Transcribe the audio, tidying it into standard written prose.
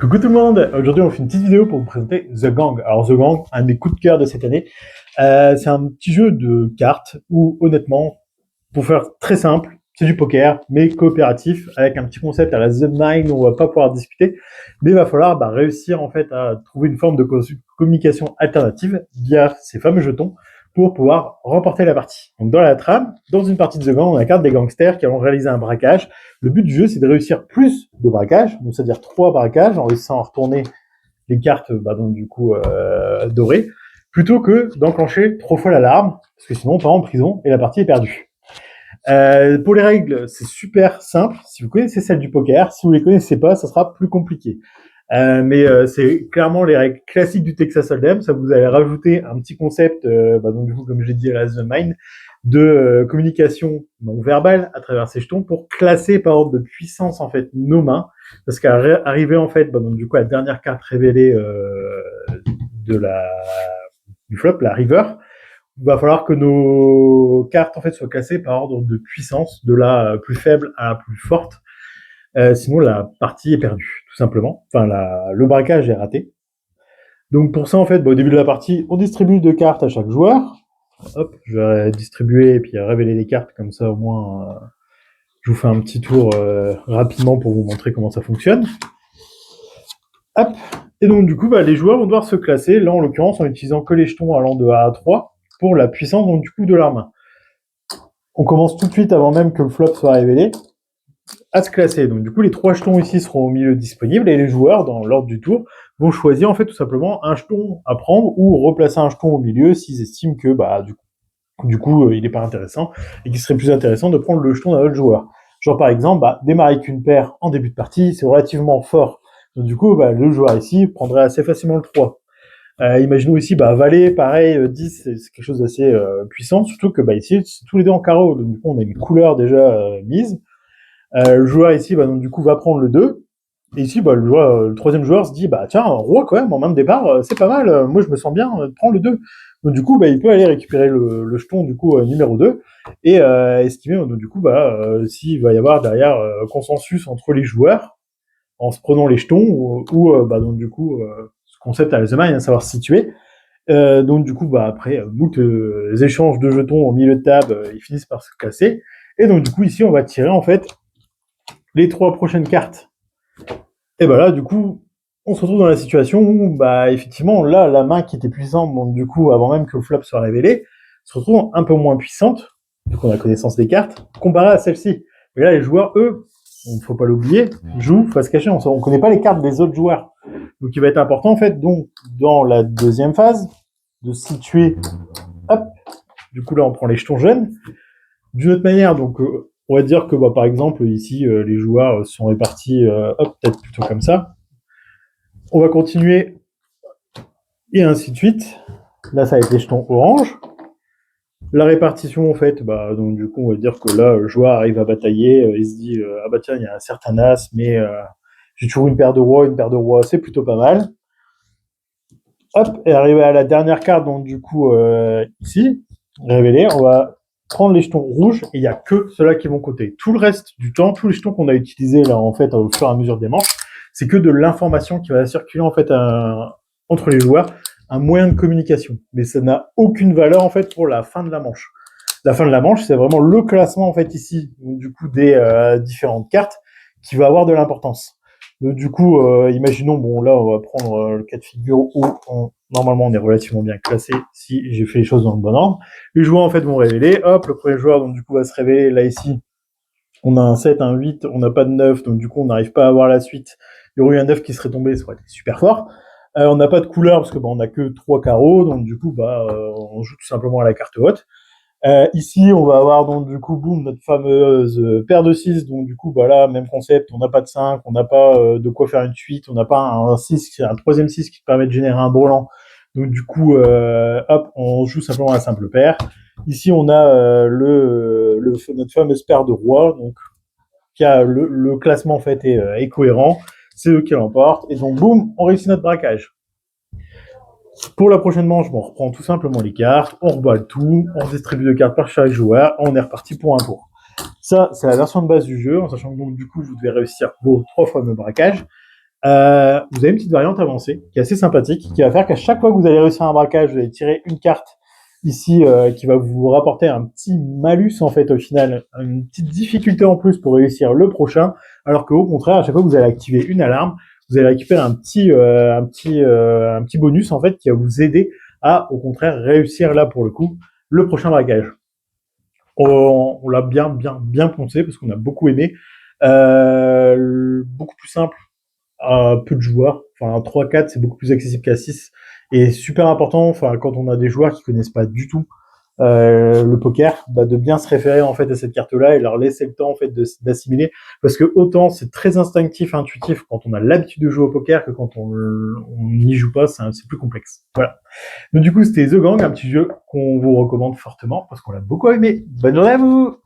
Coucou tout le monde, aujourd'hui on fait une petite vidéo pour vous présenter The Gang. Alors The Gang, un de mes coups de cœur de cette année, c'est un petit jeu de cartes où honnêtement, pour faire très simple, c'est du poker mais coopératif avec un petit concept à la The Nine où on va pas pouvoir discuter, mais il va falloir réussir en fait à trouver une forme de communication alternative via ces fameux jetons pour pouvoir remporter la partie. Donc dans la trame, dans une partie de The Gang, on incarne des gangsters qui ont réalisé un braquage. Le but du jeu, c'est de réussir plus de braquages, donc c'est-à-dire 3 braquages, en réussissant à retourner les cartes dorées, plutôt que d'enclencher 3 fois l'alarme, parce que sinon on part en prison et la partie est perdue. Pour les règles, c'est super simple. Si vous connaissez celles du poker, si vous les connaissez pas, ça sera plus compliqué. C'est clairement les règles classiques du Texas Hold'em. Ça vous allez rajouter un petit concept, donc du coup, comme j'ai dit à la The Mind, de communication non verbale à travers ces jetons pour classer par ordre de puissance en fait nos mains, parce qu'arriver en fait, donc du coup, à la dernière carte révélée du flop, la river, il va falloir que nos cartes en fait soient classées par ordre de puissance, de la plus faible à la plus forte. Sinon, la partie est perdue, tout simplement. Enfin, le braquage est raté. Donc pour ça, en fait, au début de la partie, on distribue 2 cartes à chaque joueur. Hop, je vais distribuer et puis révéler les cartes, comme ça au moins, je vous fais un petit tour rapidement pour vous montrer comment ça fonctionne. Hop, et donc du coup, les joueurs vont devoir se classer, là en l'occurrence en utilisant que les jetons allant de A à 3 pour la puissance donc du coup de leur main. On commence tout de suite avant même que le flop soit révélé à se classer. Donc du coup, les 3 jetons ici seront au milieu disponibles et les joueurs, dans l'ordre du tour, vont choisir en fait tout simplement un jeton à prendre ou replacer un jeton au milieu s'ils estiment que du coup il n'est pas intéressant et qu'il serait plus intéressant de prendre le jeton d'un autre joueur. Genre par exemple, démarrer avec une paire en début de partie, c'est relativement fort. Donc du coup, le joueur ici prendrait assez facilement le 3. Imaginons ici, valet, pareil, 10, c'est quelque chose d'assez puissant, surtout que ici, c'est tous les deux en carreau, donc du coup on a une couleur déjà mise. Le joueur ici, donc du coup, va prendre le 2. Et ici, le troisième joueur se dit, tiens, roi quand même, en main de départ, c'est pas mal, moi je me sens bien, prends le 2. Donc du coup, il peut aller récupérer le jeton, du coup, numéro 2, et estimer, donc du coup, s'il va y avoir derrière consensus entre les joueurs, en se prenant les jetons, ou donc du coup, ce concept à la The Mind, à savoir se situer. Donc du coup, après, moult échanges de jetons au milieu de table, ils finissent par se casser. Et donc du coup, ici, on va tirer, en fait, les 3 prochaines cartes. Et là, du coup, on se retrouve dans la situation où, effectivement, là, la main qui était puissante, donc du coup, avant même que le flop soit révélé, se retrouve un peu moins puissante, vu qu'on a connaissance des cartes, comparée à celle-ci. Et là, les joueurs, eux, il ne faut pas l'oublier, jouent face cachée. On ne connaît pas les cartes des autres joueurs. Donc, il va être important, en fait, donc, dans la deuxième phase, de situer, hop, du coup, là, on prend les jetons jeunes. D'une autre manière, donc, on va dire que, par exemple, ici, les joueurs sont répartis, peut-être plutôt comme ça. On va continuer, et ainsi de suite. Là, ça va être les jetons orange. La répartition, en fait, donc du coup, on va dire que là, le joueur arrive à batailler, il se dit, tiens, il y a un certain as, mais j'ai toujours une paire de rois, c'est plutôt pas mal. Hop, et arrivé à la dernière carte, donc du coup, ici, révélée, on va prendre les jetons rouges, et il n'y a que ceux-là qui vont coter. Tout le reste du temps, tous les jetons qu'on a utilisés, là, en fait, au fur et à mesure des manches, c'est que de l'information qui va circuler, en fait, entre les joueurs, un moyen de communication. Mais ça n'a aucune valeur, en fait, pour la fin de la manche. La fin de la manche, c'est vraiment le classement, en fait, ici, du coup, des différentes cartes, qui va avoir de l'importance. Du coup, imaginons, là, on va prendre le cas de figure où normalement on est relativement bien classé si j'ai fait les choses dans le bon ordre. Les joueurs, en fait, vont révéler. Hop, le premier joueur, donc du coup, va se révéler. Là, ici, on a un 7, un 8, on n'a pas de 9, donc du coup, on n'arrive pas à avoir la suite. Il y aurait eu un 9 qui serait tombé, ça aurait été super fort. On n'a pas de couleur parce que on n'a que 3 carreaux, donc du coup, on joue tout simplement à la carte haute. Ici, on va avoir donc du coup, boum, notre fameuse paire de 6. Donc du coup, là, même concept, on n'a pas de 5, on n'a pas de quoi faire une suite, on n'a pas un 6, un troisième 6 qui permet de générer un brelan. Donc du coup, hop, on joue simplement la simple paire. Ici, on a notre fameuse paire de rois, donc qui a le classement en fait est cohérent. C'est eux qui l'emportent. Et donc, boum, on réussit notre braquage. Pour la prochaine manche, on reprend tout simplement les cartes, on rebat le tout, on distribue 2 cartes par chaque joueur, on est reparti pour un tour. Ça, c'est la version de base du jeu, en sachant que donc, du coup, vous devez réussir vos 3 fameux braquages. Vous avez une petite variante avancée qui est assez sympathique, qui va faire qu'à chaque fois que vous allez réussir un braquage, vous allez tirer une carte ici qui va vous rapporter un petit malus en fait au final, une petite difficulté en plus pour réussir le prochain, alors qu'au contraire, à chaque fois que vous allez activer une alarme, vous allez récupérer un petit bonus en fait qui va vous aider à au contraire réussir là pour le coup le prochain braquage. On l'a bien poncé parce qu'on a beaucoup aimé. Beaucoup plus simple à peu de joueurs. Enfin, 3-4, c'est beaucoup plus accessible qu'à 6. Et super important, enfin, quand on a des joueurs qui connaissent pas du tout le poker, bah, de bien se référer en fait à cette carte-là et leur laisser le temps en fait d'assimiler, parce que autant c'est très instinctif, intuitif quand on a l'habitude de jouer au poker que quand on n'y joue pas, c'est plus complexe. Voilà. Donc du coup, c'était The Gang, un petit jeu qu'on vous recommande fortement parce qu'on l'a beaucoup aimé. Bonne journée à vous.